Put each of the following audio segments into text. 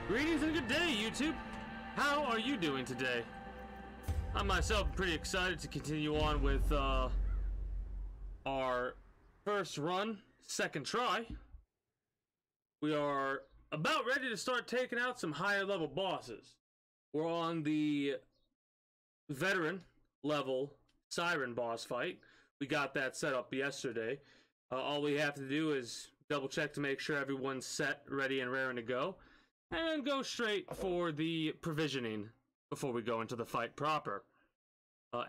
Greetings and good day, YouTube. How are you doing today? I myself am pretty excited to continue on with our first run, second try. We are about ready to start taking out some higher level bosses. We're on the veteran level Siren boss fight. We got that set up yesterday. All we have to do is double check to make sure everyone's set, ready, and raring to go. And go straight for the provisioning before we go into the fight proper.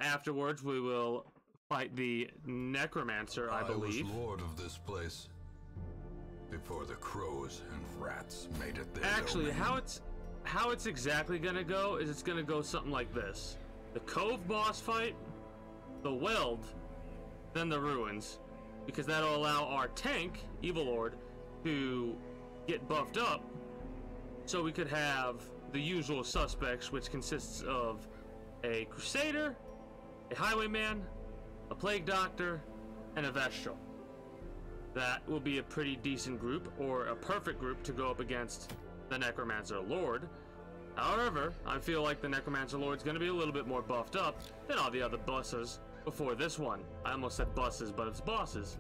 Afterwards, we will fight the Necromancer, I believe. I was lord of this place before the crows and rats made it their Actually, domain. how it's exactly gonna go is it's gonna go something like this: the Cove boss fight, the Weld, then the Ruins, because that'll allow our tank, Evil Lord, to get buffed up. So we could have the usual suspects, which consists of a Crusader, a Highwayman, a Plague Doctor, and a Vestral. That will be a pretty decent group, or a perfect group to go up against the Necromancer Lord. However, I feel like the Necromancer Lord's going to be a little bit more buffed up than all the other bosses before this one. I almost said buses, but it's bosses.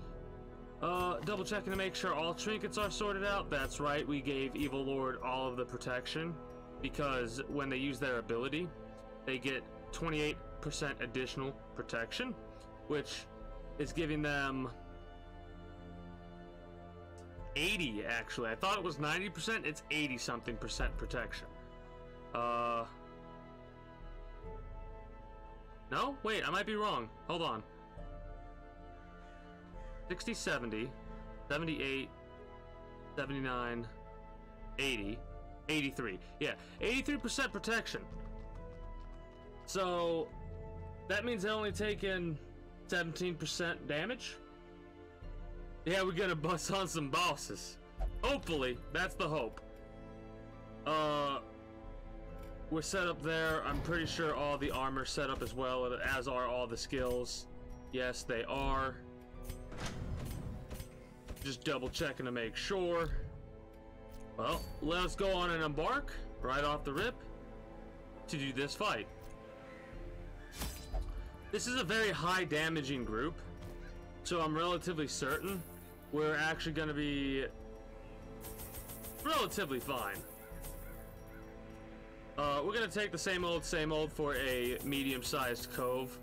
Double checking to make sure all trinkets are sorted out. That's right, we gave Evil Lord all of the protection, because when they use their ability, they get 28% additional protection, which is giving them 80, actually. I thought it was 90%, it's 80 something percent protection. No? Wait, I might be wrong. Hold on. 60, 70, 78, 79, 80, 83. Yeah, 83% protection. So, that means they're only taking 17% damage? Yeah, we're gonna bust on some bosses. Hopefully, that's the hope. We're set up there. I'm pretty sure all the armor's set up as well, as are all the skills. Yes, they are. Just double checking to make sure. Well, let's go on and embark right off the rip to do this fight. This is a very high damaging group, so I'm relatively certain we're actually going to be relatively fine. We're going to take the same old for a medium-sized cove.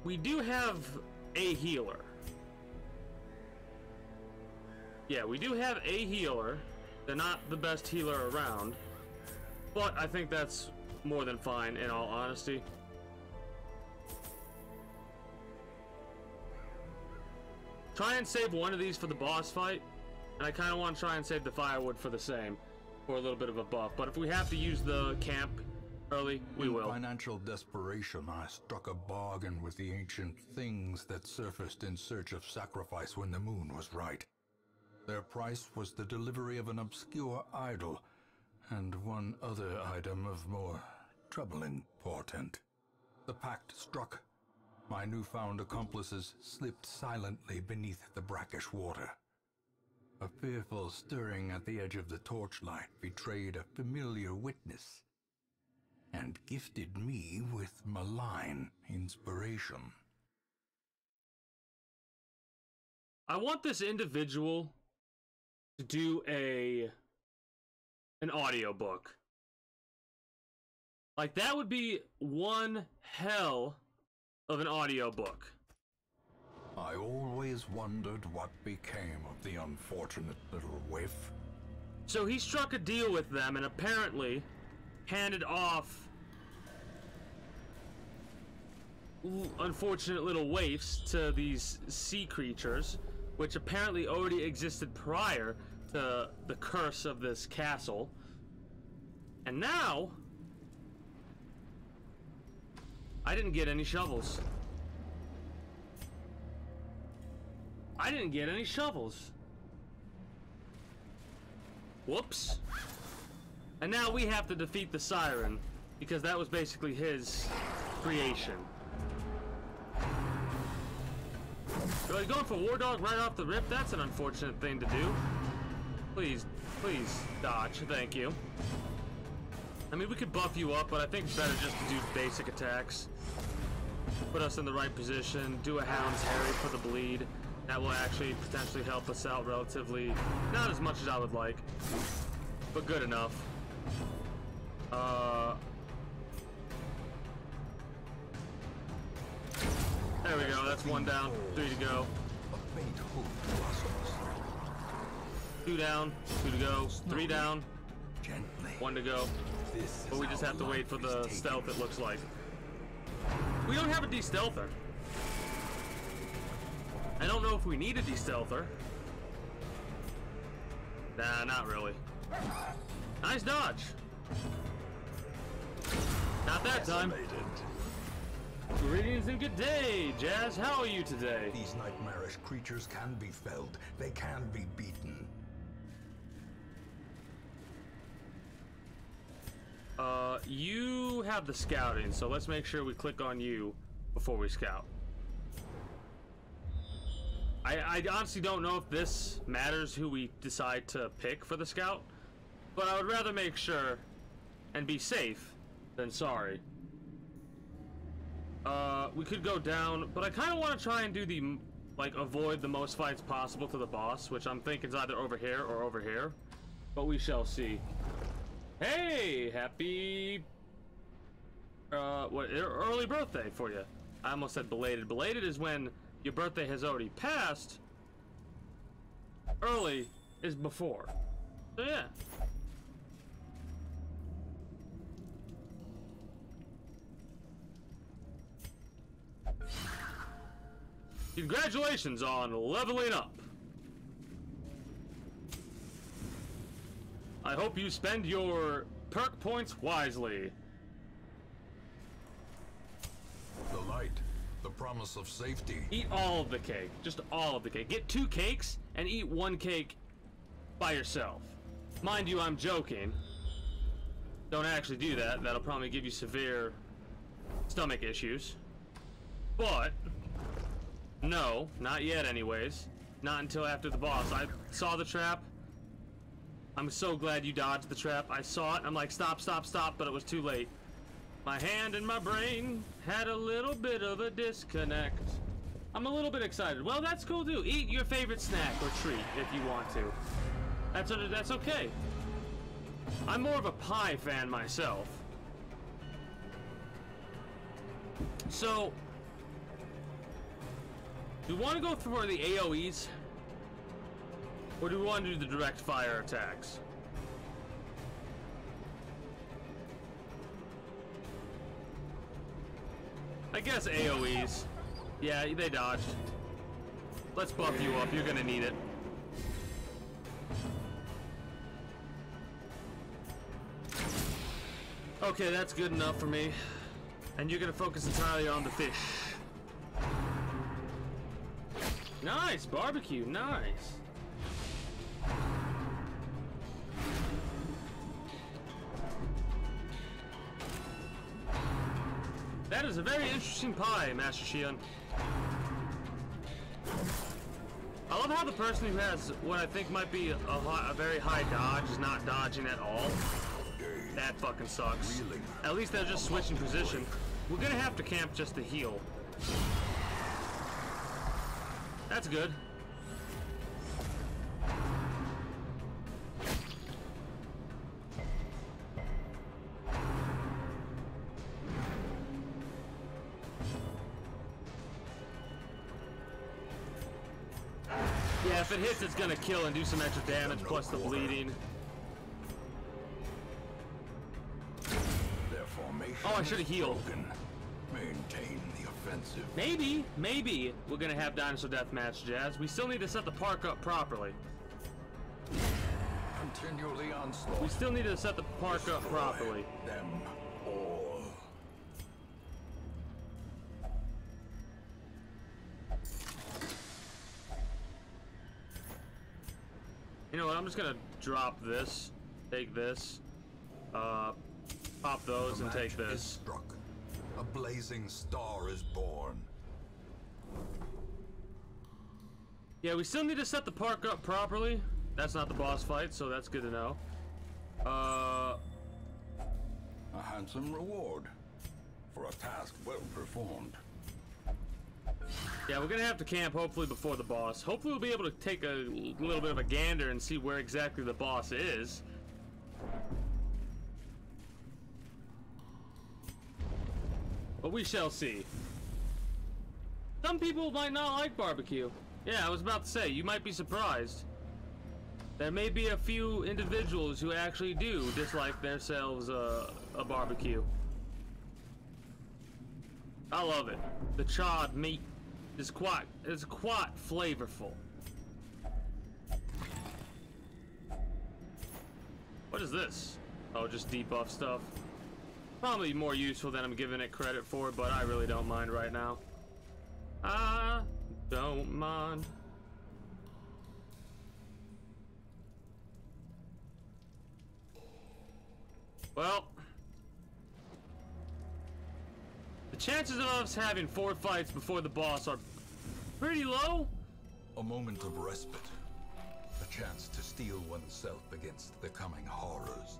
We do have a healer. Yeah, we do have a healer. They're not the best healer around, but I think that's more than fine, in all honesty. Try and save one of these for the boss fight, and I kind of want to try and save the firewood for the same, for a little bit of a buff. But if we have to use the camp early, we will. In financial desperation, I struck a bargain with the ancient things that surfaced in search of sacrifice when the moon was right. Their price was the delivery of an obscure idol, and one other item of more troubling portent. The pact struck. My newfound accomplices slipped silently beneath the brackish water. A fearful stirring at the edge of the torchlight betrayed a familiar witness, and gifted me with malign inspiration. I want this individual to do an audiobook. Like, that would be one hell of an audiobook. I always wondered what became of the unfortunate little waif. So he struck a deal with them and apparently handed off unfortunate little waifs to these sea creatures, which apparently already existed prior to the curse of this castle. And now, I didn't get any shovels. I didn't get any shovels. Whoops. And now we have to defeat the Siren, because that was basically his creation. So he's going for War Dog right off the rip. That's an unfortunate thing to do. Please, please dodge. Thank you. I mean, we could buff you up, but I think it's better just to do basic attacks. Put us in the right position, do a Hound's Harry for the bleed. That will actually potentially help us out relatively. Not as much as I would like, but good enough. There we go, that's one down, 3 to go. 2 down, 2 to go, 3 down, 1 to go. But we just have to wait for the stealth, it looks like. We don't have a de-stealther. I don't know if we need a de-stealther. Nah, not really. Nice dodge. Not that time. Greetings and good day, Jazz. How are you today? These nightmarish creatures can be felled. They can be beaten. You have the scouting, so let's make sure we click on you before we scout. I honestly don't know if this matters who we decide to pick for the scout, but I would rather make sure and be safe than sorry. We could go down, but I kind of want to try and do the, like, avoid the most fights possible to the boss, which I'm thinking is either over here or over here, but we shall see. Hey, happy, early birthday for you. I almost said belated. Belated is when your birthday has already passed. Early is before. So yeah. Congratulations on leveling up. I hope you spend your perk points wisely. The light, the promise of safety. Eat all of the cake. Just all of the cake. Get 2 cakes and eat 1 cake by yourself. Mind you, I'm joking. Don't actually do that. That'll probably give you severe stomach issues. But no, not yet anyways. Not until after the boss. I saw the trap. I'm so glad you dodged the trap. I saw it. I'm like, stop, stop, stop, but it was too late. My hand and my brain had a little bit of a disconnect. I'm a little bit excited. Well, that's cool too. Eat your favorite snack or treat if you want to. That's okay. I'm more of a pie fan myself. So, do we want to go for the AoEs? Or do we want to do the direct fire attacks? I guess AoEs. Yeah, they dodged. Let's buff you up. You're gonna need it. Okay, that's good enough for me. And you're gonna focus entirely on the fish. Nice! Barbecue, nice! That is a very interesting pie, Master Shion. I love how the person who has what I think might be a very high dodge is not dodging at all. That fucking sucks. At least they're just switching position. We're gonna have to camp just to heal. That's good. Yeah, if it hits, it's gonna kill and do some extra damage, plus the bleeding. Their formation Oh, I should have healed. broken. Maintain the offensive. Maybe we're gonna have Dinosaur Deathmatch, Jazz. We still need to set the park up properly. Continually onslaught. We still need to set the park up properly. Them all. You know what? I'm just gonna drop this, take this, pop those, and take The match is this. struck. A blazing star is born. Yeah, we still need to set the park up properly. That's not the boss fight, so that's good to know. A handsome reward for a task well performed. Yeah, we're gonna have to camp hopefully before the boss. Hopefully we'll be able to take a little bit of a gander and see where exactly the boss is. But we shall see. Some people might not like barbecue. Yeah, I was about to say, you might be surprised. There may be a few individuals who actually do dislike themselves a barbecue. I love it. The charred meat is quite flavorful. What is this? Oh, just debuff stuff. Probably more useful than I'm giving it credit for, but I really don't mind right now. I don't mind. Well, the chances of us having 4 fights before the boss are pretty low. A moment of respite. A chance to steel oneself against the coming horrors.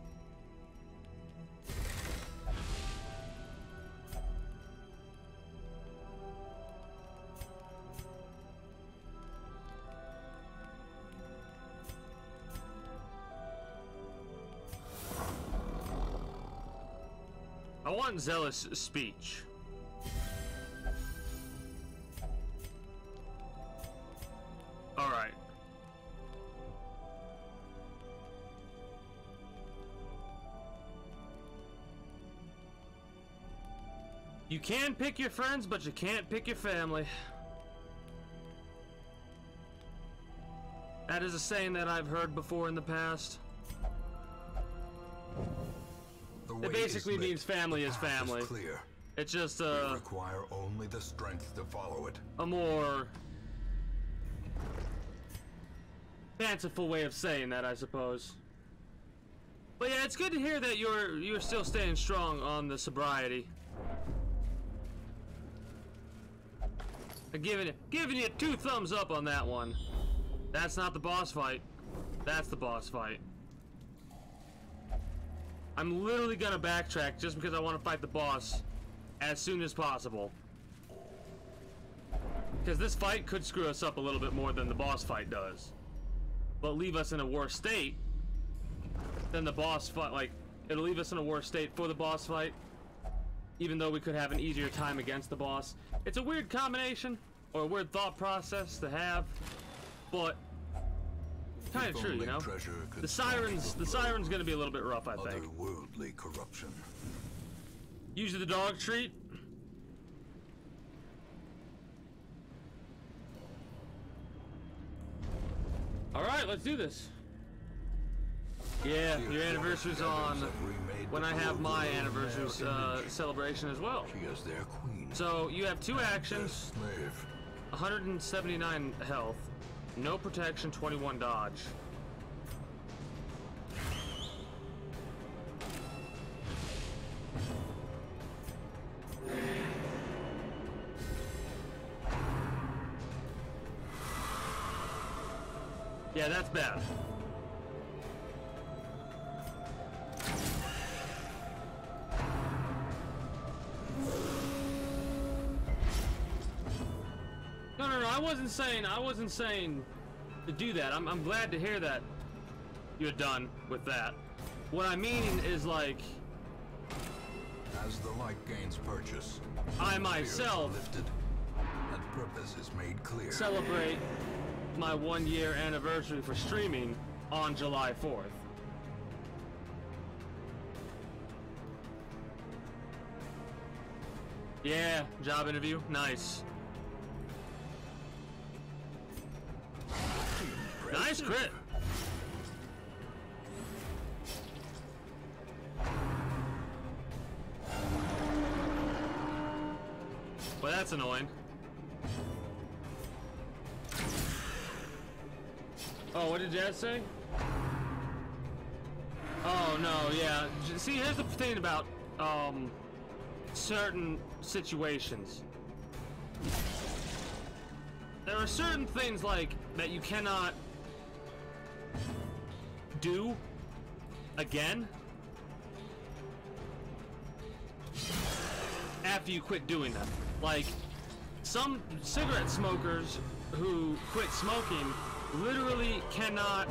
I want zealous speech. All right. You can pick your friends, but you can't pick your family. That is a saying that I've heard before in the past. It basically means family is family. Clear. It's just require only the strength to follow it. A more fanciful way of saying that, I suppose. But yeah, it's good to hear that you're still staying strong on the sobriety. I'm giving you 2 thumbs up on that one. That's not the boss fight. That's the boss fight. I'm literally gonna backtrack just because I want to fight the boss as soon as possible. Because this fight could screw us up a little bit more than the boss fight does. But leave us in a worse state than the boss fight. Like, it'll leave us in a worse state for the boss fight, even though we could have an easier time against the boss. It's a weird combination, or a weird thought process to have, but kind of true, you know? The siren's gonna be a little bit rough, I think. Otherworldly corruption. Usually the dog treat. All right, let's do this. Yeah, your anniversary's on when I have my anniversary celebration as well. She is their queen. So you have 2 actions, 179 health, no protection, 21 dodge. Yeah, that's bad. No, I wasn't saying to do that. I'm glad to hear that you're done with that. What I mean is, like, as the light gains purchase, I myself lifted and purpose is made clear. Celebrate my 1-year anniversary for streaming on July 4th. Yeah, job interview, nice. Nice crit. Well, that's annoying. Oh, what did Jazz say? Oh, no, yeah. See, here's the thing about, certain situations. There are certain things, like, that you cannot do again after you quit doing them. Like, some cigarette smokers who quit smoking literally cannot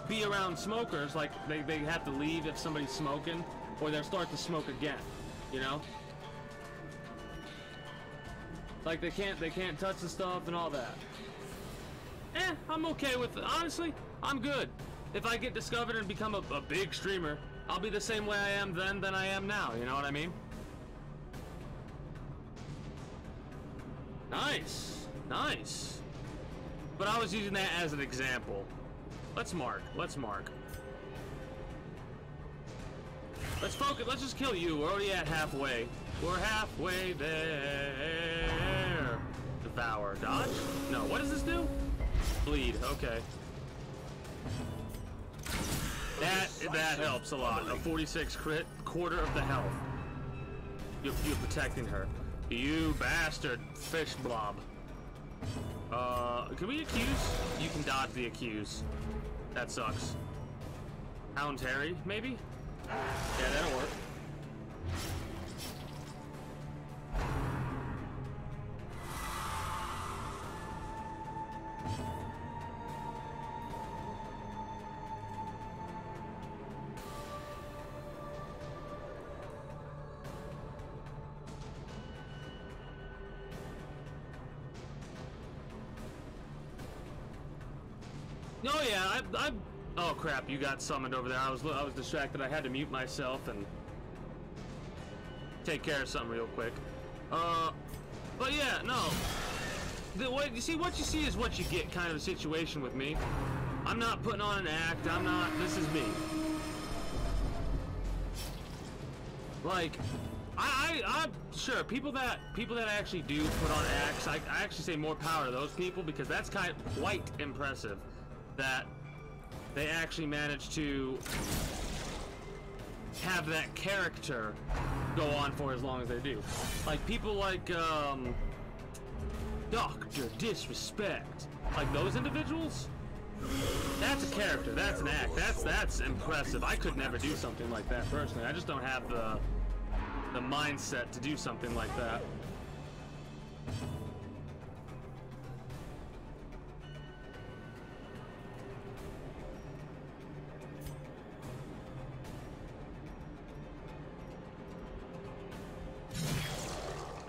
be around smokers. Like, they have to leave if somebody's smoking, or they'll start to smoke again, you know? Like, they can't touch the stuff and all that. I'm okay with it. Honestly, I'm good. If I get discovered and become a big streamer, I'll be the same way I am then than I am now, you know what I mean? Nice, nice. But I was using that as an example. Let's mark. Let's focus. Let's just kill you. We're already at halfway. We're halfway there. Devour. Dodge? No. What does this do? Bleed. Okay. That helps a lot. A 46 crit, quarter of the health. You're protecting her. You bastard fish blob. Can we accuse? You can dodge the accuse. That sucks. Hound Harry, maybe? Yeah, that'll work. Oh yeah, oh crap, you got summoned over there. I was distracted. I had to mute myself and take care of something real quick. But yeah, no. What you see is what you get kind of a situation with me. I'm not putting on an act. This is me. Like, I'm sure people that actually do put on acts, I actually say more power to those people, because that's quite impressive that they actually manage to have that character go on for as long as they do. Like people like Dr. Disrespect, like those individuals. That's a character. That's an act. That's impressive. I could never do something like that personally. I just don't have the mindset to do something like that.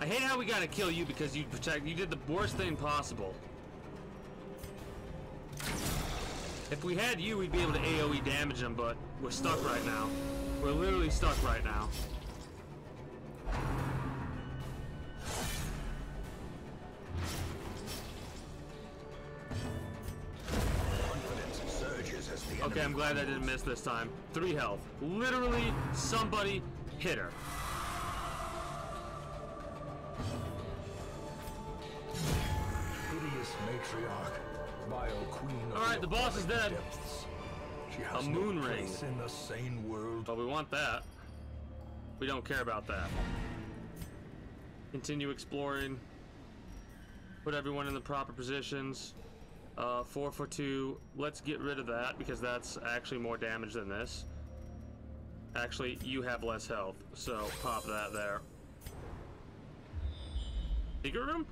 I hate how we gotta kill you because you did the worst thing possible. If we had you, we'd be able to AoE damage them, but we're stuck right now. We're literally stuck right now. Okay, I'm glad I didn't miss this time. 3 health. Literally, somebody hit her. Alright, the boss is dead. A moon ring. In the sane world. But we want that. We don't care about that. Continue exploring. Put everyone in the proper positions. 4 for 2. Let's get rid of that because that's actually more damage than this. Actually, you have less health, so pop that there. Secret room?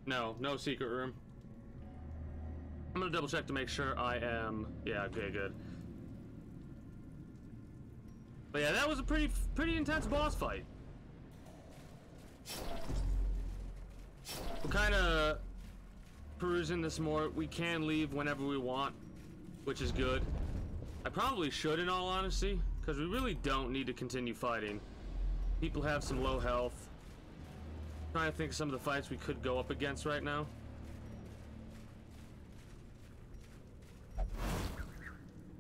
No, no secret room. I'm gonna double check to make sure I am. Yeah, okay, good. But yeah, that was a pretty intense boss fight. We're kind of perusing this more. We can leave whenever we want, which is good. I probably should, in all honesty, because we really don't need to continue fighting. People have some low health. I'm trying to think of some of the fights we could go up against right now.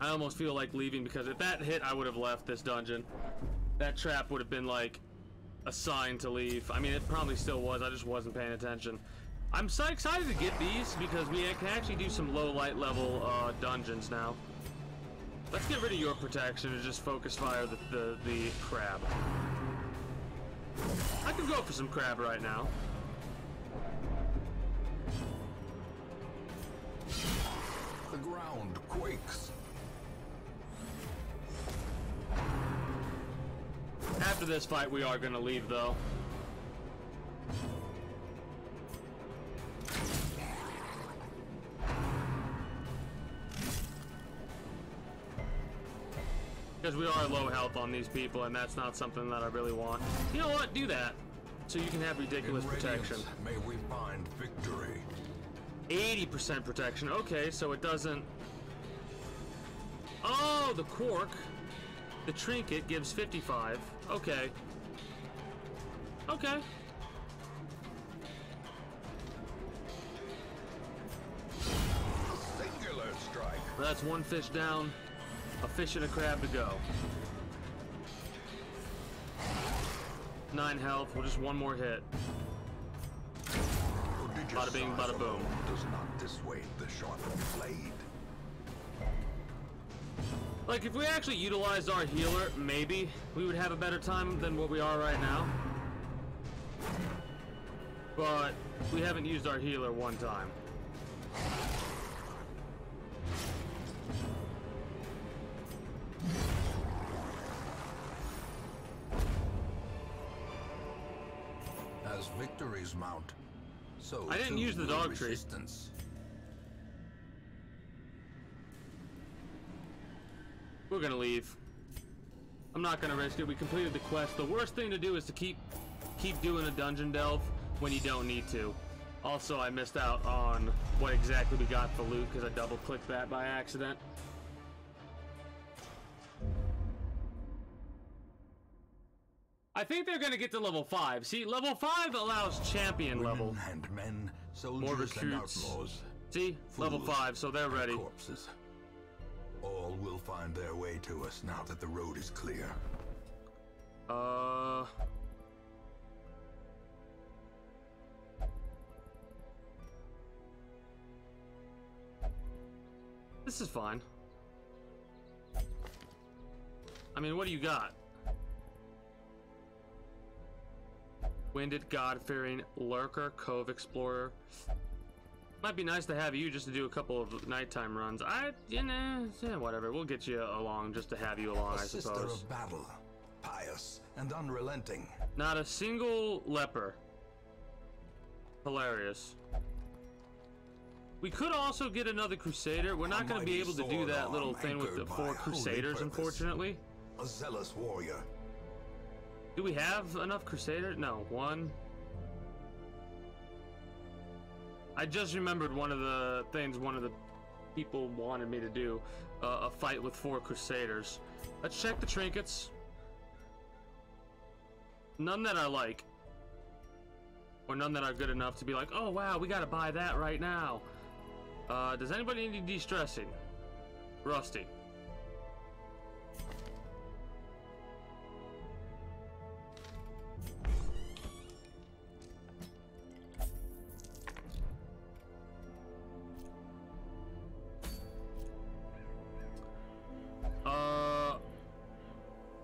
I almost feel like leaving because if that hit, I would have left this dungeon. That trap would have been like a sign to leave. I mean, it probably still was. I just wasn't paying attention. I'm so excited to get these because we can actually do some low light level dungeons now. Let's get rid of your protection and just focus fire the crab. I could go for some crab right now. quakes. After this fight, we are gonna leave, though. Because we are low health on these people, and that's not something that I really want. You know what? Do that. So you can have ridiculous protection. May we find victory. 80% protection. Okay, so it doesn't... Oh, the cork. The trinket gives 55. Okay. Okay. Singular strike. That's one fish down. A fish and a crab to go. 9 health. We'll just one more hit. Bada bing, bada boom. Does not dissuade the sharpened blade. Like, if we actually utilized our healer, maybe we would have a better time than what we are right now. But we haven't used our healer one time. As victories mount, so I didn't use the dog treat. Resistance. We're gonna leave. I'm not gonna risk it. We completed the quest. The worst thing to do is to keep doing a dungeon delve when you don't need to. Also, I missed out on what exactly we got for loot because I double-clicked that by accident. I think they're gonna get to level 5. See, level 5 allows champion level. And men, soldiers More and recruits. outlaws. See, level 5, so they're ready. Corpses. All will find their way to us now that the road is clear. This is fine. I mean, what do you got? Winded, God-fearing, Lurker, Cove Explorer. Might be nice to have you just to do a couple of nighttime runs. You know, yeah, whatever. We'll get you along just to have you along, I Sister suppose. of battle, pious and unrelenting. Not a single leper. Hilarious. We could also get another Crusader. We're not going to be able to do that little thing with the 4 Crusaders, unfortunately. A zealous warrior. Do we have enough Crusader? No, 1. I just remembered one of the things one of the people wanted me to do. A fight with 4 Crusaders. Let's check the trinkets. None that I like. Or none that are good enough to be like, oh wow, we gotta buy that right now. Does anybody need de-stressing? Rusty.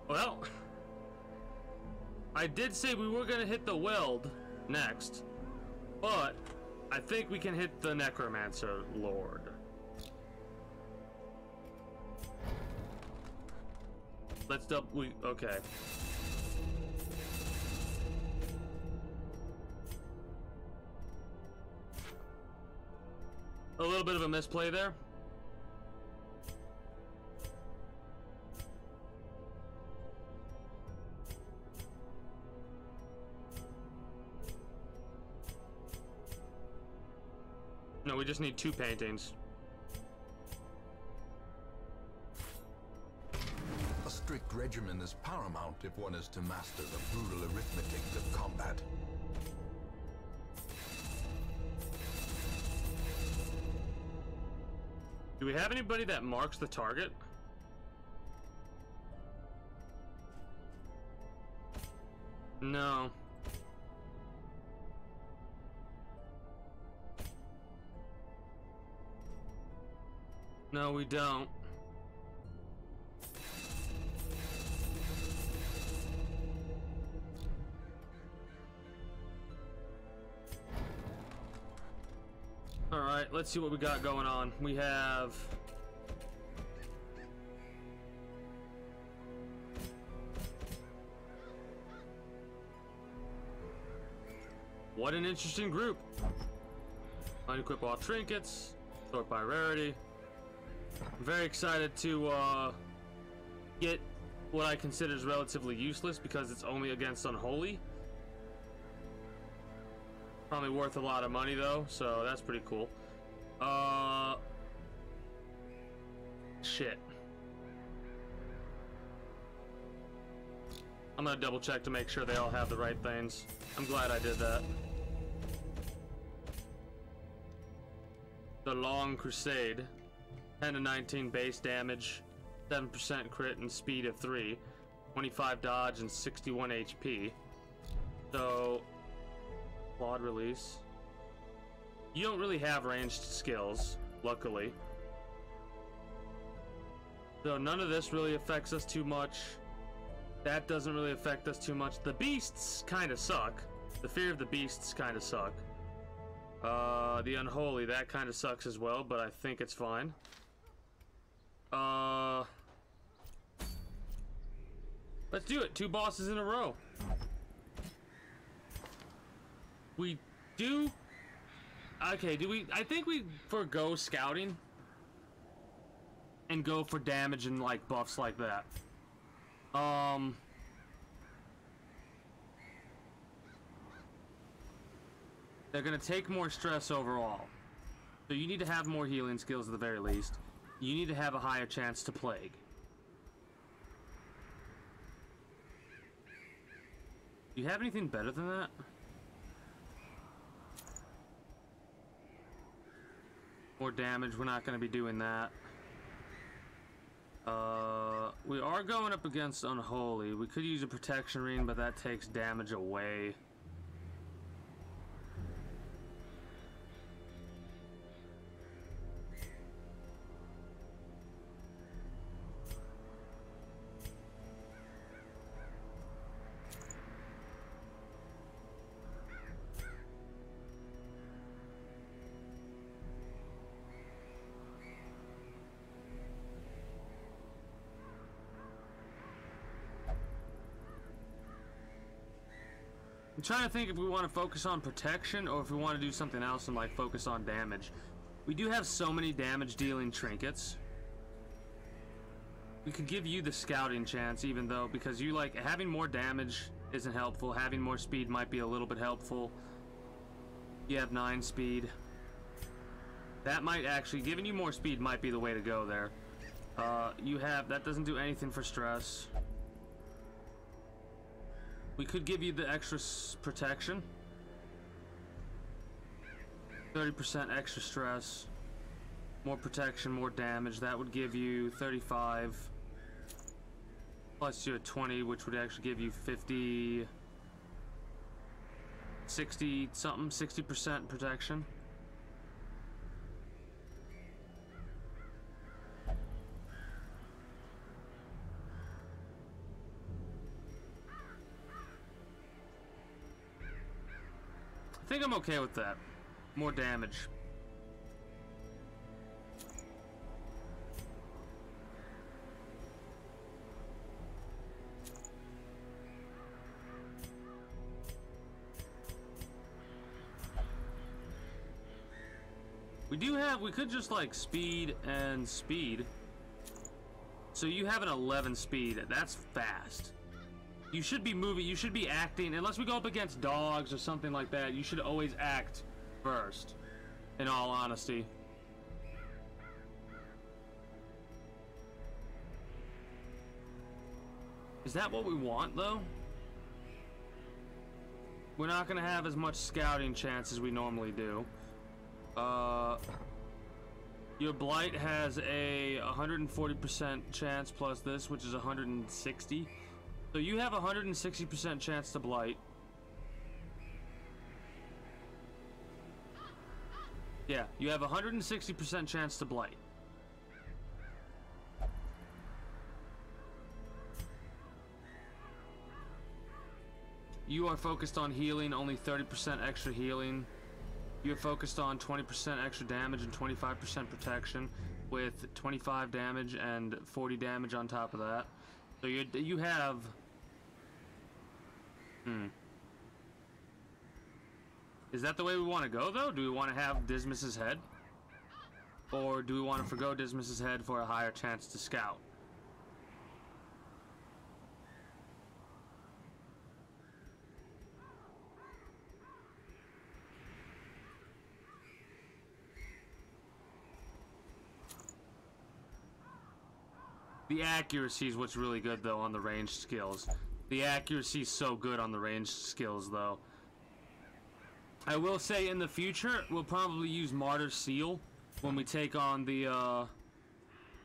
Well, I did say we were gonna hit the weld next, but I think we can hit the Necromancer Lord. Let's okay. A little bit of a misplay there. No, we just need 2 paintings. A strict regimen is paramount if one is to master the brutal arithmetic of combat. Do we have anybody that marks the target? No. No, we don't. All right, let's see what we got going on. We have What an interesting group. Unequip all trinkets. Sort by rarity. I'm very excited to get what I consider is relatively useless because it's only against Unholy. Probably worth a lot of money though, so that's pretty cool. Shit. I'm gonna double check to make sure they all have the right things. I'm glad I did that. The Long Crusade. 10 to 19 base damage, 7% crit and speed of 3, 25 dodge and 61 HP. So, quad release. You don't really have ranged skills, luckily. So none of this really affects us too much. That doesn't really affect us too much. The beasts kind of suck. The fear of the beasts kind of suck. The Unholy, that kind of sucks as well, but I think it's fine. Let's do it. 2 bosses in a row. We do... Okay, do we... I think we forgo scouting and go for damage and, like, buffs like that. They're gonna take more stress overall. So you need to have more healing skills at the very least. You need to have a higher chance to plague. Do you have anything better than that? More damage, we're not going to be doing that. We are going up against Unholy. We could use a protection ring, but that takes damage away. I'm trying to think if we want to focus on protection or if we want to do something else and like focus on damage. We do have so many damage dealing trinkets. We could give you the scouting chance even though, because you like having more damage isn't helpful. Having more speed might be a little bit helpful. You have 9 speed. That might actually, giving you more speed might be the way to go there. You have, that doesn't do anything for stress. We could give you the extra protection. 30% extra stress. More protection, more damage. That would give you 35. Plus your 20, which would actually give you 50... 60 something, 60% protection. I think I'm okay with that. More damage. We could just like speed and speed. So you have an 11 speed. That's fast. You should be moving, you should be acting, unless we go up against dogs or something like that, you should always act first, in all honesty. Is that what we want, though? We're not going to have as much scouting chance as we normally do. Your Blight has a 140% chance plus this, which is 160. So you have a 160% chance to Blight. Yeah, you have a 160% chance to Blight. You are focused on healing, only 30% extra healing. You're focused on 20% extra damage and 25% protection with 25 damage and 40 damage on top of that. So you have... Is that the way we want to go, though? Do we want to have Dismas's head? Or do we want to forgo Dismas's head for a higher chance to scout? The accuracy is what's really good, though, on the ranged skills. The accuracy is so good on the ranged skills, though. I will say in the future, we'll probably use Martyr's Seal when we take on the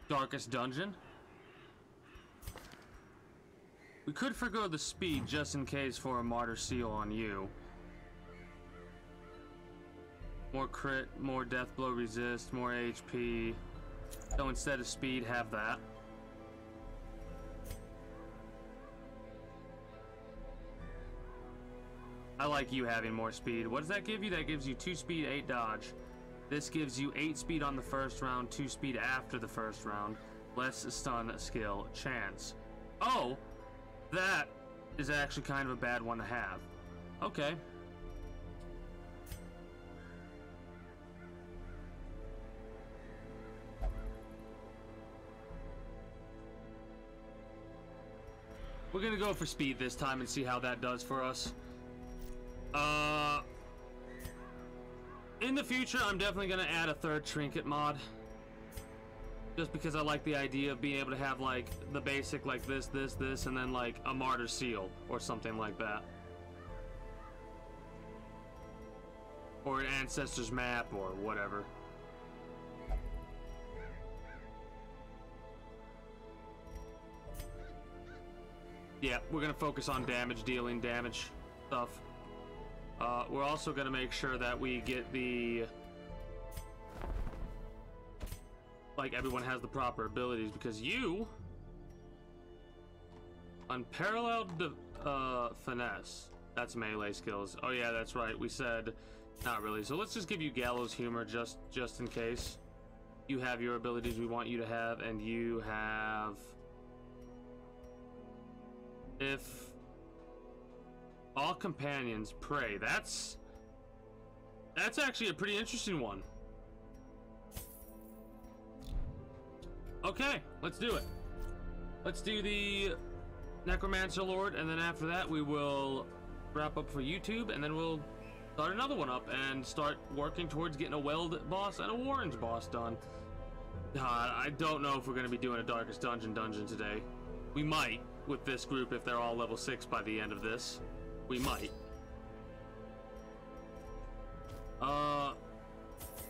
Darkest Dungeon. We could forgo the speed just in case for a Martyr's Seal on you. More crit, more death blow resist, more HP. So instead of speed, have that. I like you having more speed. What does that give you? That gives you 2 speed, 8 dodge. This gives you 8 speed on the first round, 2 speed after the first round, less stun skill chance. Oh, that is actually kind of a bad one to have. Okay. We're gonna go for speed this time and see how that does for us. In the future, I'm definitely gonna add a 3rd trinket mod. Just because I like the idea of being able to have, like, the basic, like this, and then, like, a Martyr Seal, or something like that. Or an Ancestor's Map, or whatever. Yeah, we're gonna focus on damage, dealing damage stuff. We're also gonna make sure that we get the... like, everyone has the proper abilities, because you... Unparalleled Finesse. That's melee skills. Oh yeah, that's right, we said... Not really, so let's just give you Gallows Humor just in case. You have your abilities we want you to have, and you have... If... all companions pray. That's actually a pretty interesting one. Okay, let's do it. Let's do the Necromancer Lord, and then after that we will wrap up for YouTube, and then we'll start another one up and start working towards getting a Weld boss and a Warren's boss done. I don't know if we're going to be doing a Darkest Dungeon today. We might with this group if they're all level 6 by the end of this. We might.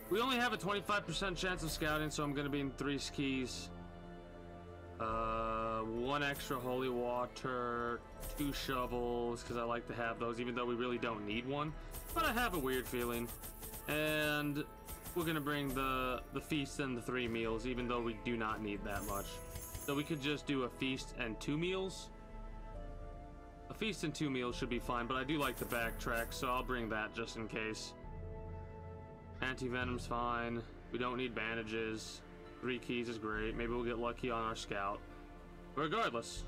We only have a 25% chance of scouting, so I'm gonna be in 3 skis. 1 extra holy water, 2 shovels, because I like to have those, even though we really don't need one. But I have a weird feeling. And we're gonna bring the feast and the 3 meals, even though we do not need that much. So we could just do a feast and 2 meals. A feast and 2 meals should be fine, but I do like to backtrack, so I'll bring that just in case. Anti-venom's fine. We don't need bandages. 3 keys is great. Maybe we'll get lucky on our scout. Regardless,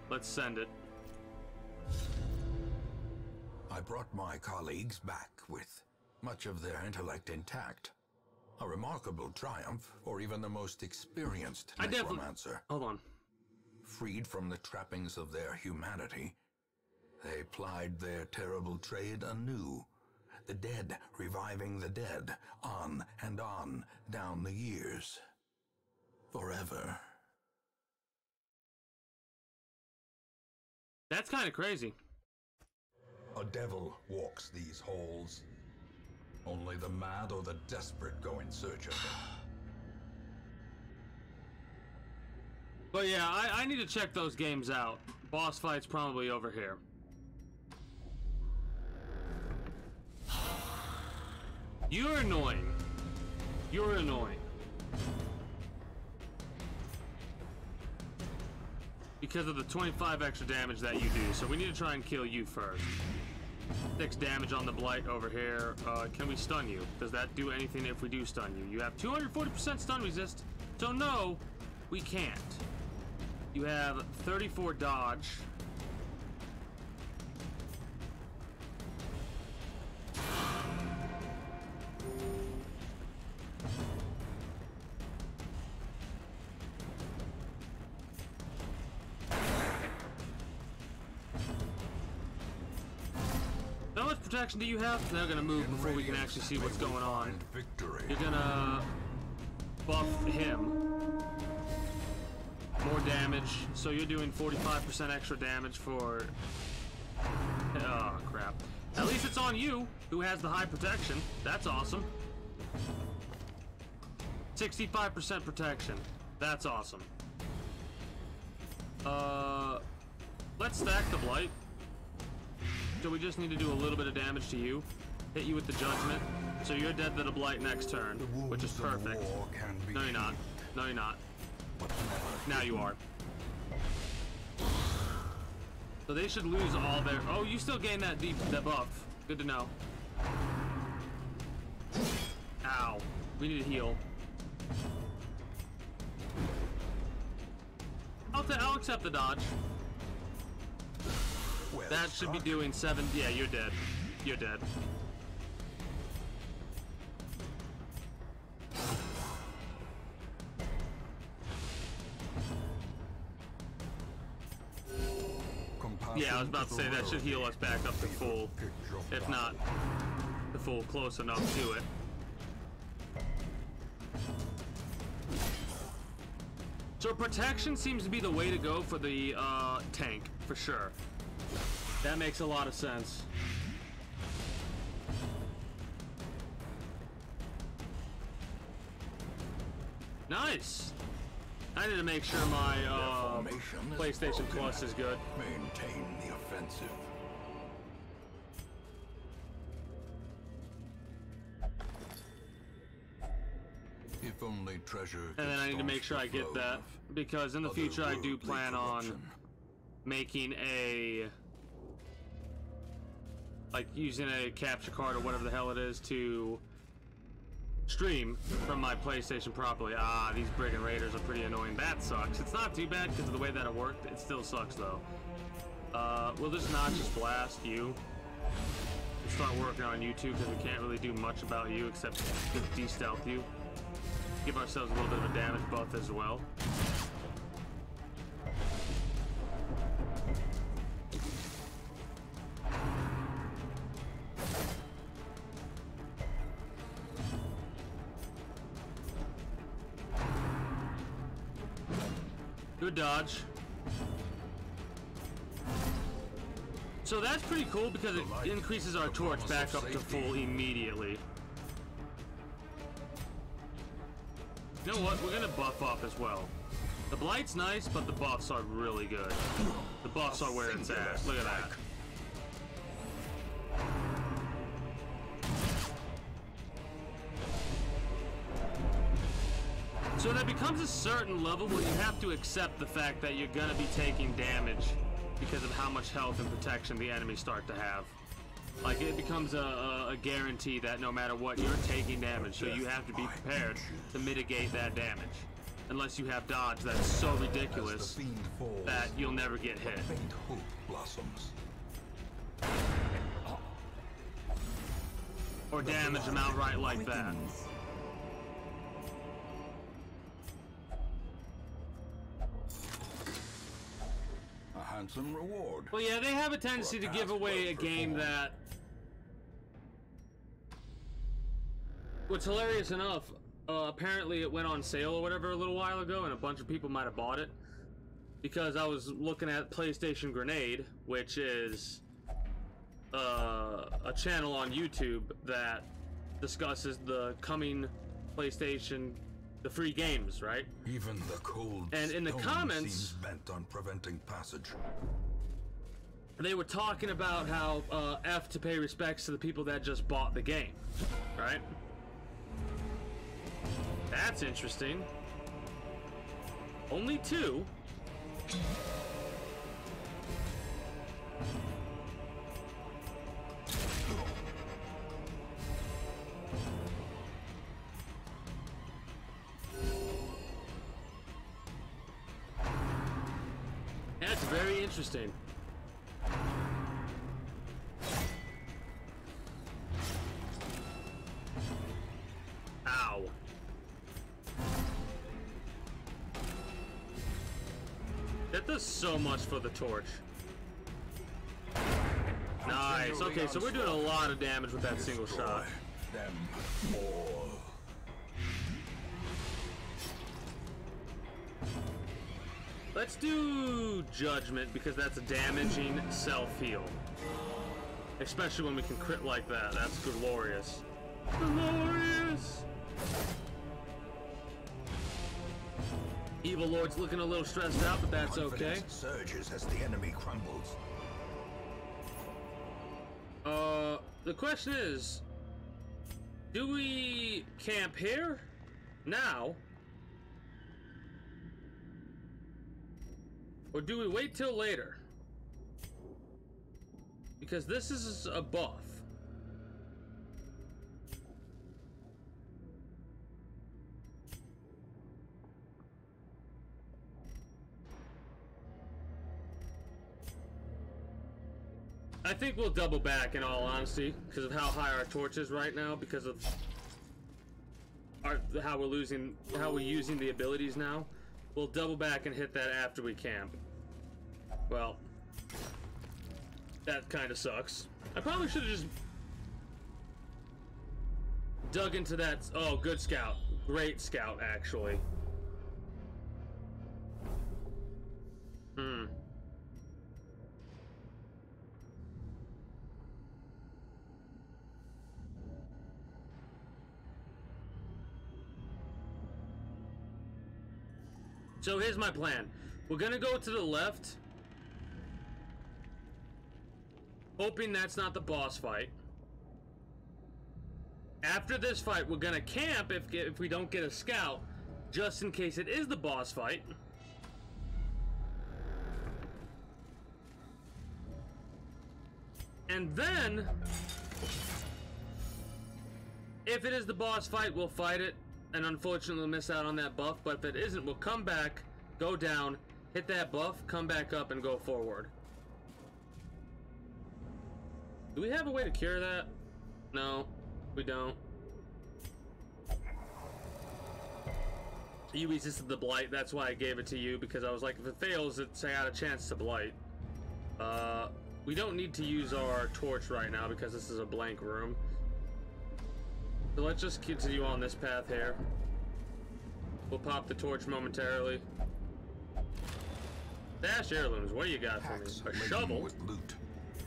let's send it. I brought my colleagues back with much of their intellect intact. A remarkable triumph for even the most experienced necromancer. Hold on. Freed from the trappings of their humanity, they plied their terrible trade anew, the dead reviving the dead, on and on down the years. Forever. That's kind of crazy. A devil walks these halls. Only the mad or the desperate go in search of him. But yeah, I need to check those games out. Boss fight's probably over here. You're annoying. You're annoying. Because of the 25 extra damage that you do, so we need to try and kill you first. 6 damage on the blight over here. Can we stun you? Does that do anything if we do stun you? You have 240% stun resist, so no, we can't. You have 34 dodge. protection do you have? They're gonna move before we can actually see what's going on. Victory. You're gonna buff him. More damage, so you're doing 45% extra damage for... Oh, crap. At least it's on you, who has the high protection. That's awesome. 65% protection. That's awesome. Let's stack the Blight. So we just need to do a little bit of damage to you. Hit you with the Judgment. So you're dead to the Blight next turn, which is perfect. No, you're not. No, you're not. Now you are. So they should lose all their... Oh, you still gain that buff. Good to know. Ow. We need to heal. I'll accept the dodge. Well, That should be doing 7... Yeah, you're dead. You're dead. Yeah, I was about to say that should heal us back up to full, if not the full close enough to it. So protection seems to be the way to go for the tank, for sure. That makes a lot of sense. Nice! I need to make sure my PlayStation Plus is good. Maintain the offensive. If only treasure. And then I need to make sure I get that, because in the future I do plan on making a... like using a capture card or whatever the hell it is to stream from my PlayStation properly. Ah, these Brigand Raiders are pretty annoying. That sucks. It's not too bad because of the way that it worked. It still sucks though. We'll just not just blast you. We'll start working on you too, because we can't really do much about you except just de-stealth you. Give ourselves a little bit of a damage buff as well. Good dodge. So that's pretty cool because it increases our torch back up to full immediately. You know what? We're gonna buff up as well. The Blight's nice, but the buffs are really good. The buffs are where it's at. Look at that. So there becomes a certain level where you have to accept the fact that you're gonna be taking damage because of how much health and protection the enemies start to have. Like, it becomes a guarantee that no matter what, you're taking damage, so you have to be prepared to mitigate that damage. Unless you have dodge that's so ridiculous that you'll never get hit. Or damage them outright like that. A handsome reward. Well, yeah, they have a tendency to give away a game that... What's hilarious enough, apparently it went on sale or whatever a little while ago, and a bunch of people might have bought it. Because I was looking at PlayStation Grenade, which is a channel on YouTube that discusses the coming PlayStation, the free games, right? Even the cold and in the comments, seems bent on preventing passage. They were talking about how F to pay respects to the people that just bought the game, right? That's interesting. Only 2. That's very interesting. Ow. That does so much for the torch. Nice. Nice. Okay, so we're doing a lot of damage with that single shot. Them all. Let's do Judgment because that's a damaging self-heal. Especially when we can crit like that. That's glorious. Glorious! Evil Lord's looking a little stressed out, but that's okay. Surges as the enemy crumbles. The question is, do we camp here? Now? Or do we wait till later? Because this is a buff. I think we'll double back in all honesty because of how high our torch is right now, because of how we're using the abilities now. We'll double back and hit that after we camp. Well, that kind of sucks. I probably should have just dug into that. Oh, good scout. Great scout, actually. So here's my plan. We're gonna go to the left, hoping that's not the boss fight. After this fight, we're gonna camp if we don't get a scout, just in case it is the boss fight. And then, if it is the boss fight, we'll fight it. And unfortunately miss out on that buff, but if it isn't, we'll come back, go down, hit that buff, come back up, and go forward. Do we have a way to cure that? No, we don't. You resisted the blight, that's why I gave it to you, because I was like, if it fails, it's I got a chance to blight. We don't need to use our torch right now because this is a blank room. So let's just continue on this path here. We'll pop the torch momentarily. Dash heirlooms, what do you got for me? A shovel? With loot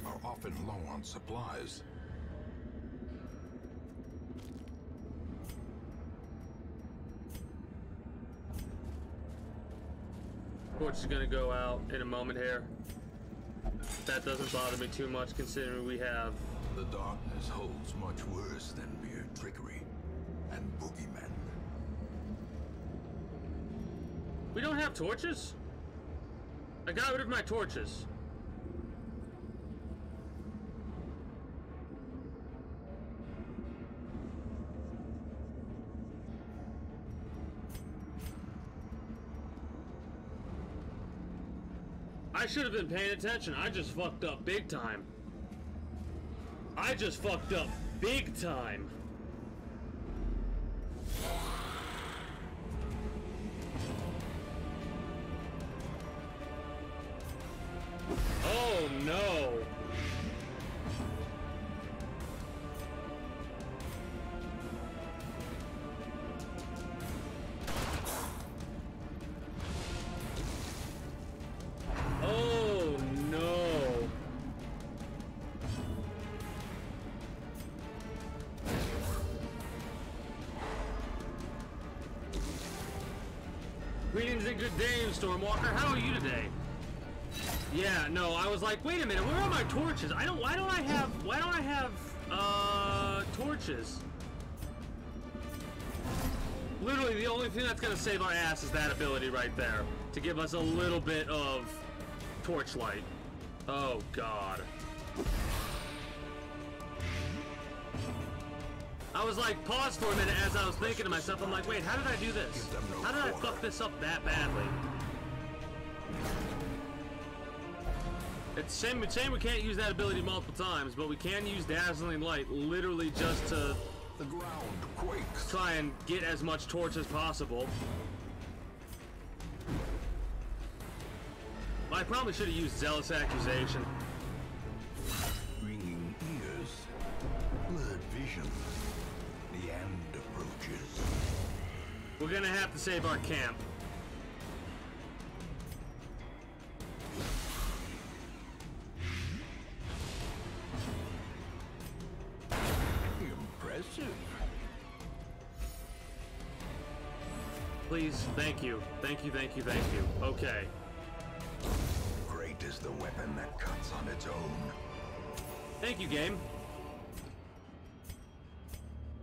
are often low on supplies. Torch is gonna go out in a moment here. That doesn't bother me too much considering we have... The darkness holds much worse than mere trickery and boogeymen. We don't have torches? I got rid of my torches. I should have been paying attention. I just fucked up big time. I just fucked up big time. Oh no. Oh no. Greetings and good day, Stormwalker. How are you today? Yeah, no, I was like, wait a minute, where are my torches? Why don't I have torches? Literally, the only thing that's gonna save our ass is that ability right there. To give us a little bit of torchlight. Oh, God. I was like, pause for a minute as I was thinking to myself, I'm like, wait, how did I do this? How did I fuck this up that badly? It's shame we can't use that ability multiple times, but we can use Dazzling Light literally just to The ground quakes. try and get as much torch as possible. I probably should have used Zealous Accusation. Bringing We're gonna have to save our camp. Impressive. Please, thank you. Thank you, thank you, thank you. Okay. Great is the weapon that cuts on its own. Thank you, game.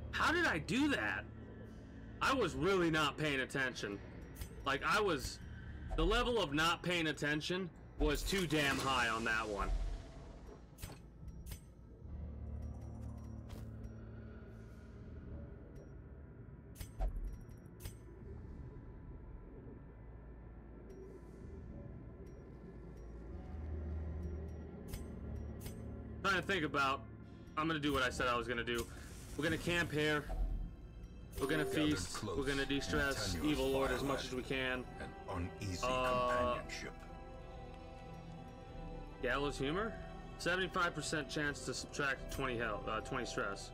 How did I do that? I was really not paying attention. Like, the level of not paying attention was too damn high on that one. Trying to think about, I'm gonna do what I said I was gonna do. We're gonna camp here. We're gonna feast. We're gonna de-stress Evil Lord as much as we can. An uneasy companionship. Gallows humor? 75% chance to subtract 20 health, 20 stress.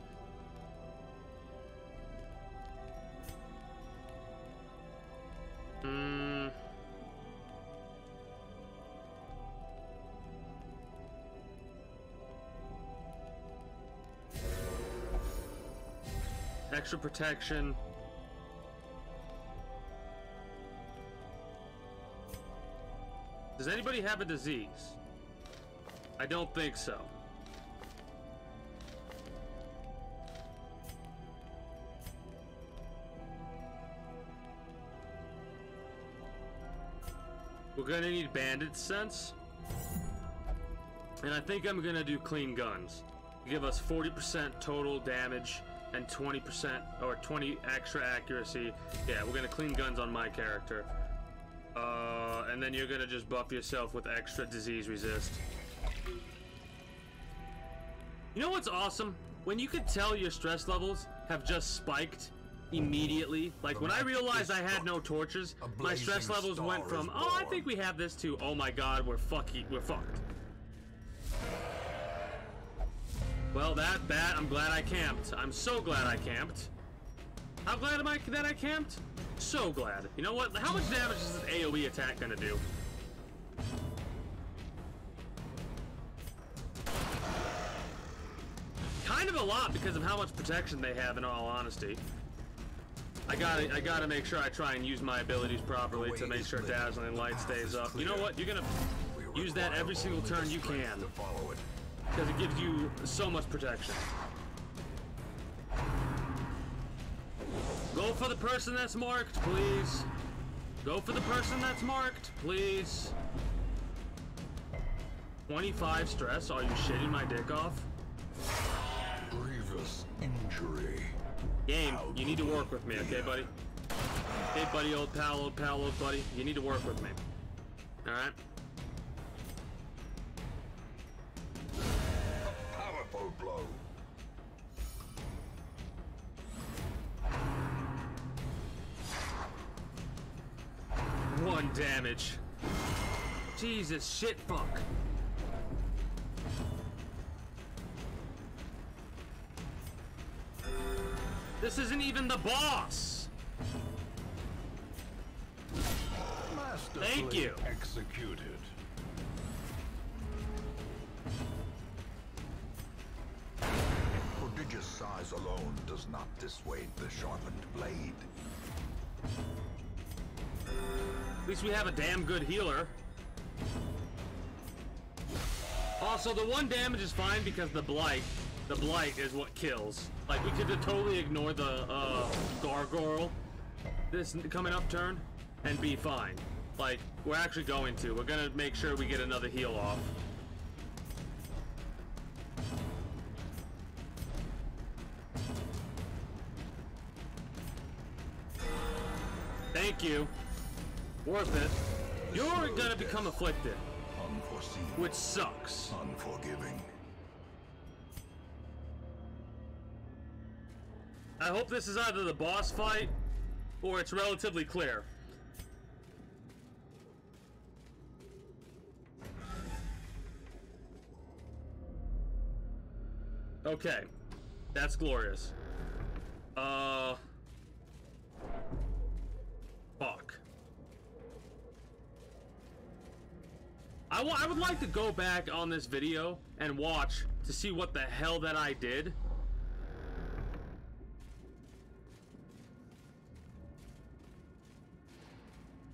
Extra protection. Does anybody have a disease? I don't think so. We're gonna need bandit sense. And I think I'm gonna do clean guns. Give us 40% total damage and 20% or 20 extra accuracy. Yeah, we're gonna clean guns on my character. And then you're gonna just buff yourself with extra disease resist. You know what's awesome? When you could tell your stress levels have just spiked immediately. Like when I realized I had no torches, my stress levels went from, oh, I think we have this, to, oh my god, we're fucked. Well, I'm glad I camped. I'm so glad I camped. How glad am I that I camped? So glad. You know what? How much damage is this AoE attack gonna do? Kind of a lot because of how much protection they have, in all honesty. I gotta make sure I try and use my abilities properly to make sure Dazzling Light stays up. You know what? You're gonna use that every single turn you can, because it gives you so much protection. Go for the person that's marked, please. Go for the person that's marked, please. 25 stress? Are you shitting my dick off? Grievous injury. Game, you need to work with me, okay, buddy? Hey, buddy, old pal, old buddy. You need to work with me. Alright? A powerful blow. One damage. Jesus, shit, fuck. This isn't even the boss. Thank you. Executed. Prodigious size alone does not dissuade the sharpened blade. At least we have a damn good healer. Also, the 1 damage is fine because the blight is what kills. Like, we could totally ignore the gargoyle this coming up turn and be fine. Like, we're actually going to. We're gonna make sure we get another heal off. Thank you. Worth it. You're gonna become afflicted. Unforeseen. Which sucks. Unforgiving. I hope this is either the boss fight or it's relatively clear. Okay. That's glorious. I would like to go back on this video and watch to see what the hell that I did.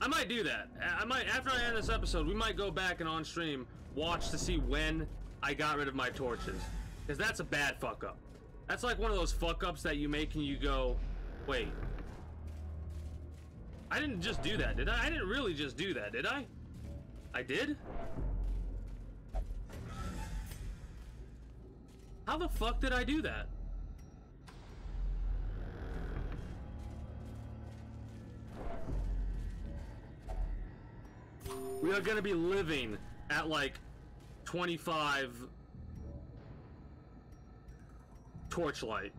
I might do that. I might, after I end this episode, we might go back and on stream watch to see when I got rid of my torches. Because that's a bad fuck up. That's like one of those fuck ups that you make and you go, wait. I didn't just do that, did I? I didn't really just do that, did I? I did? How the fuck did I do that? We are gonna be living at like 25 torchlight.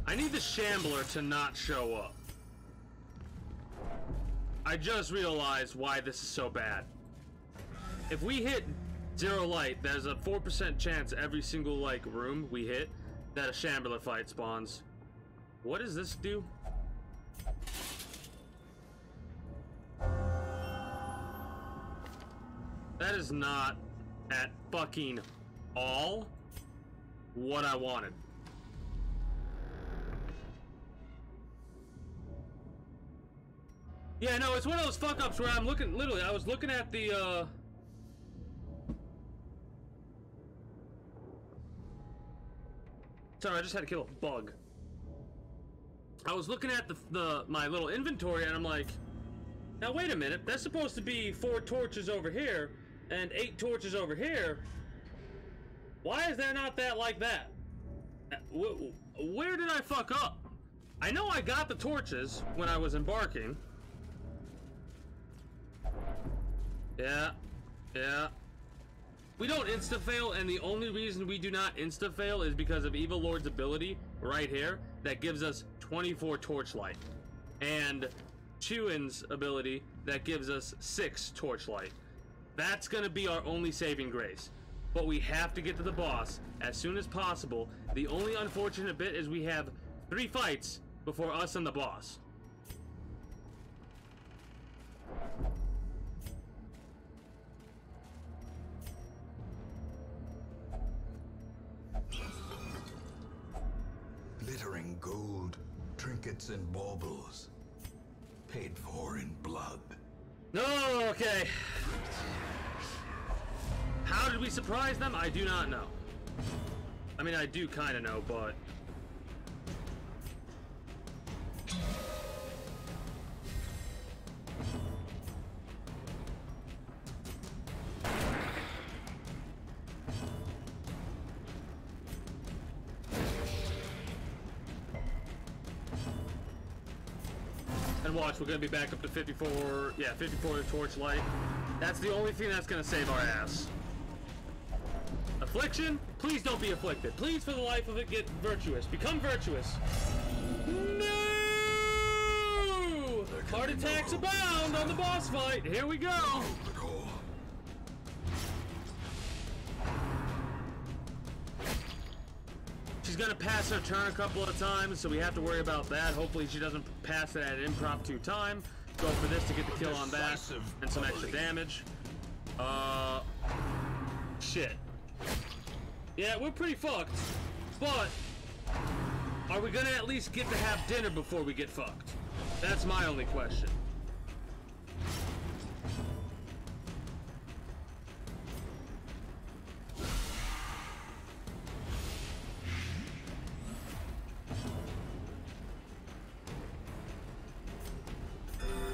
I need the Shambler to not show up. I just realized why this is so bad. If we hit 0 light, there's a 4% chance every single like room we hit that a Shambler fight spawns. What does this do? That is not at fucking all what I wanted. Yeah, no, it's one of those fuck-ups where I'm looking, literally, I was looking at the, Sorry, I just had to kill a bug. I was looking at my little inventory and I'm like, now wait a minute, that's supposed to be 4 torches over here and 8 torches over here. Why is there not that like that? Where did I fuck up? I know I got the torches when I was embarking. Yeah. We don't insta-fail, and the only reason we do not insta-fail is because of Evil Lord's ability right here that gives us 24 torchlight. And Chewin's ability that gives us 6 torchlight. That's gonna be our only saving grace. But we have to get to the boss as soon as possible. The only unfortunate bit is we have 3 fights before us and the boss. Glittering gold, trinkets and baubles, paid for in blood. No, okay. How did we surprise them? I do not know. I mean, I do kind of know, but... And watch, we're gonna be back up to 54, yeah, 54 torchlight. That's the only thing that's gonna save our ass. Affliction? Please don't be afflicted. Please, for the life of it, get virtuous. Become virtuous. No! Heart attacks abound on the boss fight. Here we go. She's gonna pass her turn a couple of times, so we have to worry about that. Hopefully she doesn't pass it at an impromptu time. Go for this to get the kill on that and some extra damage. Shit. Yeah, we're pretty fucked. But are we gonna at least get to have dinner before we get fucked? That's my only question.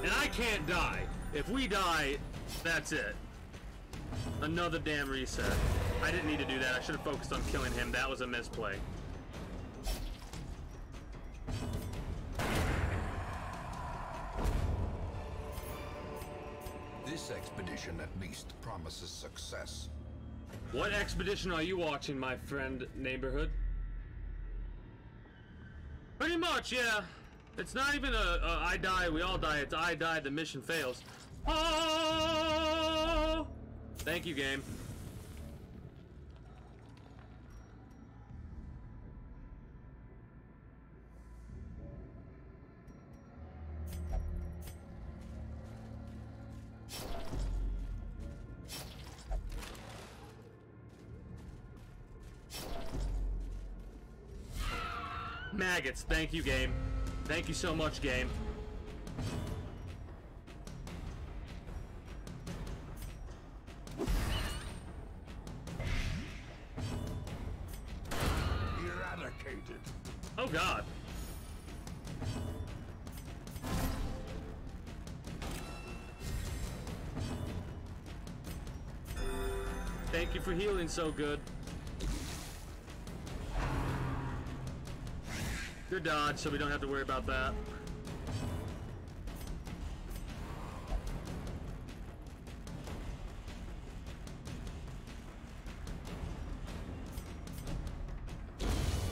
And I can't die. If we die, that's it. Another damn reset. I didn't need to do that. I should have focused on killing him. That was a misplay. This expedition at least promises success. What expedition are you watching, my friend neighborhood? Pretty much, yeah. It's not even a I die, we all die. It's I die, the mission fails. Oh! Thank you, game. Maggots, thank you, game. Thank you so much, game. Eradicated. Oh god. Thank you for healing so good. Good dodge, so we don't have to worry about that.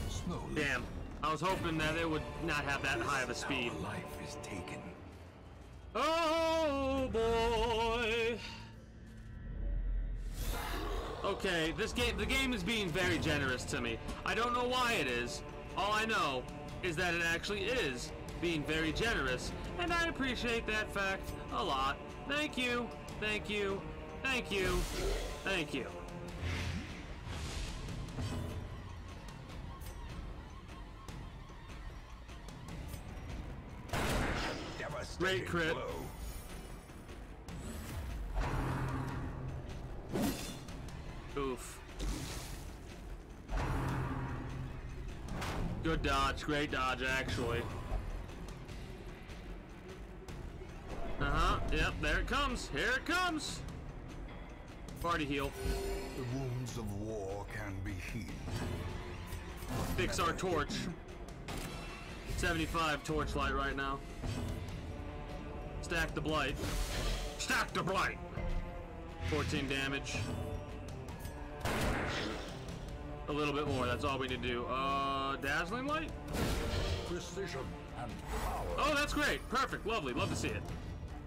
Slowly. Damn. I was hoping that it would not have that high of a speed. Our life is taken. Oh boy. Okay, the game is being very generous to me. I don't know why it is. All I know is that it actually is being very generous, and I appreciate that fact a lot. Thank you, thank you, thank you, thank you. Great crit. Oof. Good dodge, great dodge, actually. Uh-huh, yep, there it comes, here it comes! Party heal. The wounds of war can be healed. Fix our torch. 75 torchlight right now. Stack the blight. Stack the blight! 14 damage. A little bit more, that's all we need to do. Dazzling light? Precision and power. Oh, that's great. Perfect. Lovely. Love to see it.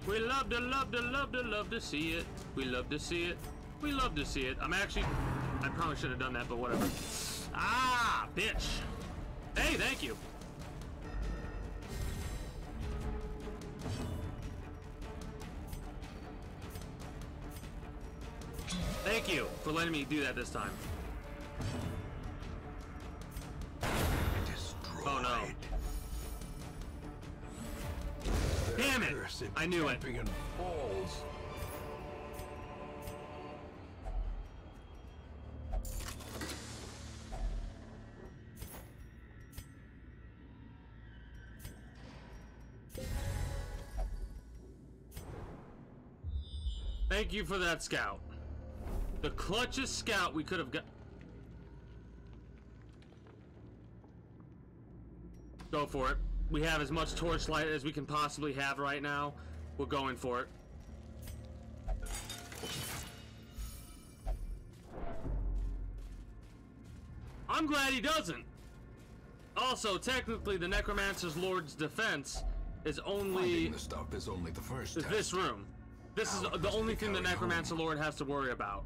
We love to see it. We love to see it. We love to see it. I probably should have done that, but whatever. Ah, bitch. Hey, thank you. Thank you for letting me do that this time. Oh no. Damn it! I knew it. Falls. Thank you for that scout. The clutchest scout we could have got. Go for it. We have as much torchlight as we can possibly have right now. We're going for it. I'm glad he doesn't. Also, technically, the Necromancer's Lord's defense is only... Finding the stuff is only the first test. This room. This is the only thing the Necromancer Lord has to worry about.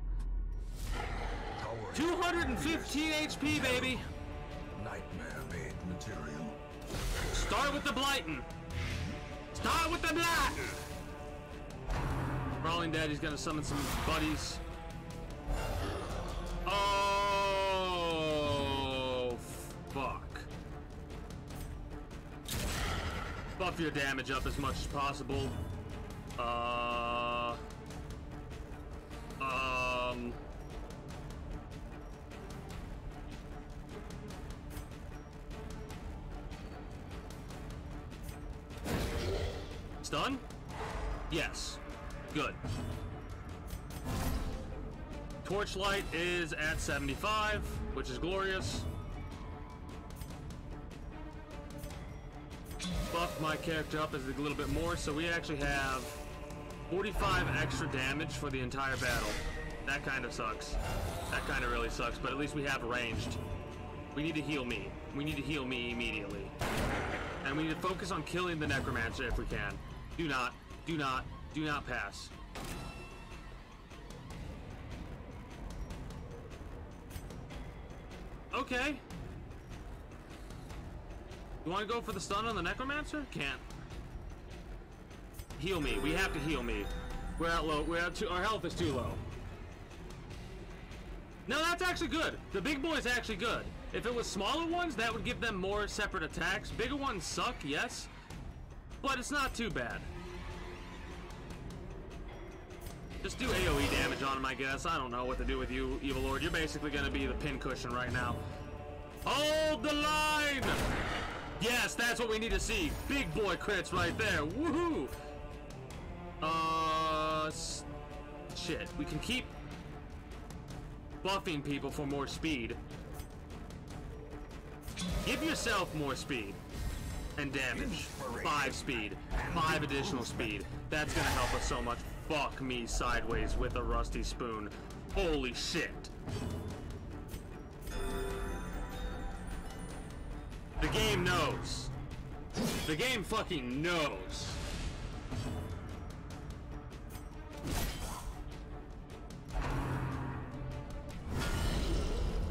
215 HP, baby! Nightmare-made material. Start with the Blighten! Start with the Blighten! Brawling Daddy's gonna summon some buddies. Oh, fuck. Buff your damage up as much as possible. Stun? Yes. Good. Torchlight is at 75, which is glorious. Buff my character up as a little bit more, so we actually have 45 extra damage for the entire battle. That kind of sucks. That kind of really sucks, but at least we have ranged. We need to heal me. We need to heal me immediately. And we need to focus on killing the Necromancer if we can. Do not pass. Okay. You want to go for the stun on the Necromancer? Can't. Heal me. We have to heal me. We're at low. Our health is too low. No, that's actually good. The big boy is actually good. If it was smaller ones, that would give them more separate attacks. Bigger ones suck, yes, but it's not too bad. Just do AoE damage on him, I guess. I don't know what to do with you, Evil Lord. You're basically going to be the pincushion right now. Hold the line! Yes, that's what we need to see. Big boy crits right there. Woohoo! Shit. We can keep buffing people for more speed. Give yourself more speed and damage. 5 speed. 5 additional speed. That's gonna help us so much. Fuck me sideways with a rusty spoon. Holy shit. The game knows. The game fucking knows.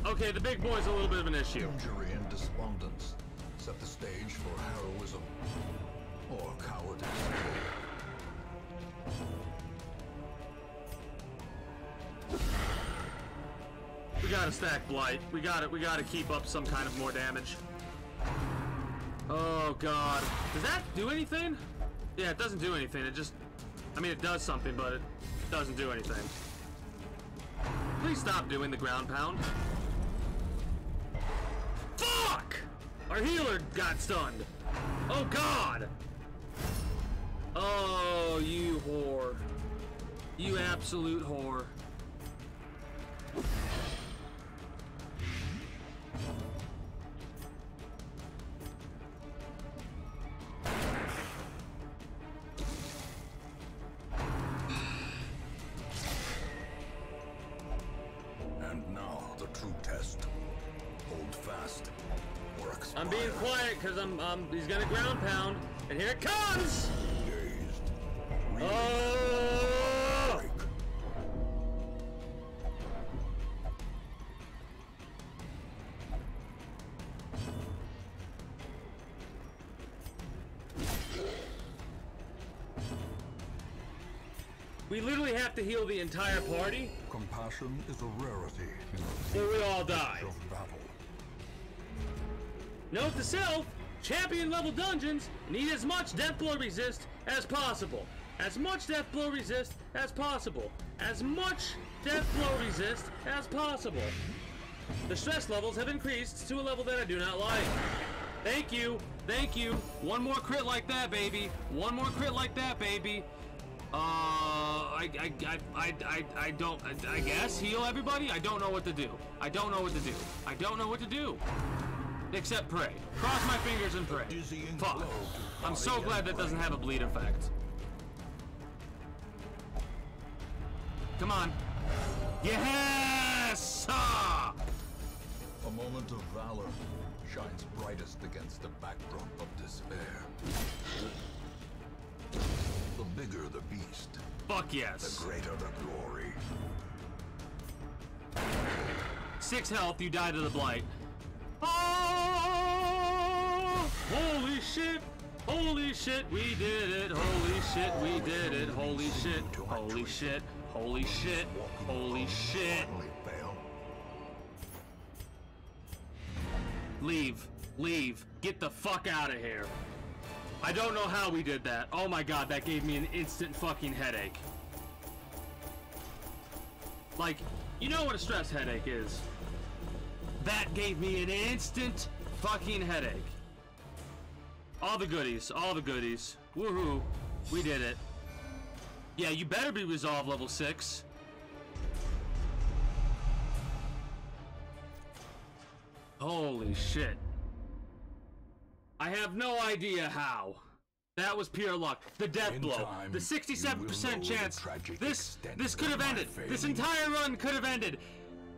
Okay, the big boy's a little bit of an issue. Injury and despondence set the stage for heroism or cowardice. We gotta stack Blight. We gotta keep up some kind of more damage. Oh god. Does that do anything? Yeah, it doesn't do anything. It just... I mean, it does something, but it doesn't do anything. Please stop doing the ground pound. Fuck! Our healer got stunned. Oh god! Oh, you whore. You absolute whore. And now the true test. Hold fast or expire. I'm being quiet because he's gonna ground pound, and here it comes! Dazed. Oh! Break. We literally have to heal the entire party, Compassion is a rarity or we all die. of battle. Note to self, champion level dungeons need as much death blow resist as possible. As much death blow resist as possible. As much death blow resist as possible. The stress levels have increased to a level that I do not like. Thank you. Thank you. One more crit like that, baby. One more crit like that, baby. I guess heal everybody? I don't know what to do. I don't know what to do. I don't know what to do. Except pray. Cross my fingers and pray. Fuck. I'm so glad that doesn't have a bleed effect. Come on. Yes! Ah! A moment of valor shines brightest against the backdrop of despair. The bigger the beast, Fuck yes. the greater the glory. 6 health, you die to the blight. Oh! Holy shit! Holy shit, we did it! Holy shit, we did it! Holy shit! Holy shit! Holy shit! Holy shit! Fail. Leave. Leave. Get the fuck out of here. I don't know how we did that. Oh my god, that gave me an instant fucking headache. Like, you know what a stress headache is. That gave me an instant fucking headache. All the goodies, all the goodies. Woohoo. We did it. Yeah, you better be resolve level 6. Holy shit. I have no idea how. That was pure luck. The death blow. The 67% chance. This could have ended. This entire run could have ended.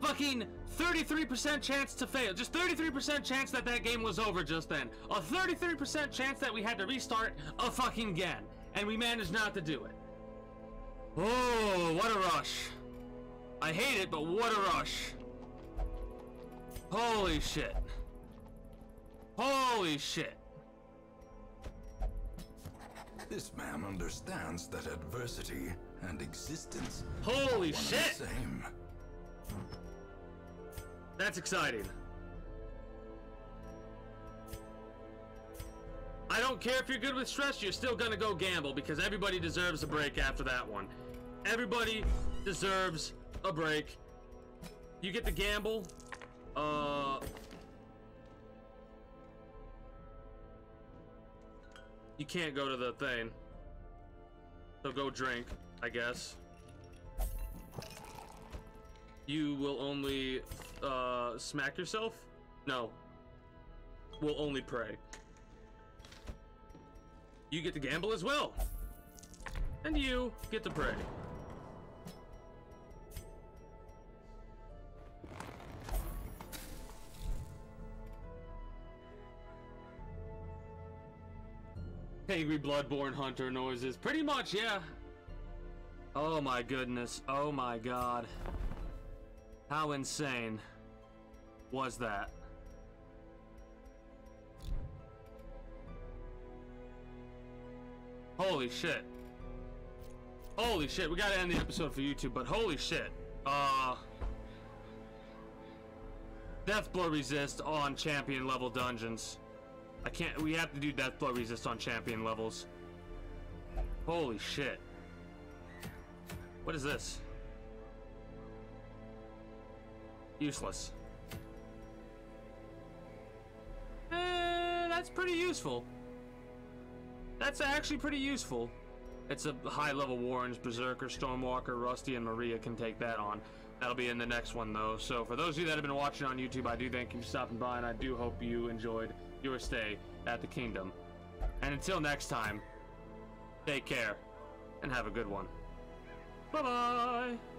Fucking 33% chance to fail. Just 33% chance that that game was over just then. A 33% chance that we had to restart a fucking again. And we managed not to do it. Oh, what a rush. I hate it, but what a rush. Holy shit. Holy shit. This man understands that adversity and existence Holy are one shit. and the same. That's exciting. don't care if you're good with stress, you're still gonna go gamble because everybody deserves a break after that one. Everybody deserves a break. You get to gamble. You can't go to the thing. So go drink, I guess. You will only smack yourself? No. Will only pray. You get to gamble as well. And you get to pray. Angry Bloodborne Hunter noises. Pretty much, yeah. Oh my goodness. Oh my god. How insane was that? Holy shit. Holy shit. We gotta end the episode for YouTube, but holy shit. Deathblow resist on champion level dungeons. We have to do Deathblow resist on champion levels. Holy shit. What is this? Useless. That's pretty useful. That's actually pretty useful. It's a high level Warrens, Berserker, Stormwalker, Rusty, and Maria can take that on. That'll be in the next one though. So for those of you that have been watching on YouTube, I do thank you for stopping by, and I do hope you enjoyed your stay at the kingdom. And until next time, take care and have a good one. Bye bye.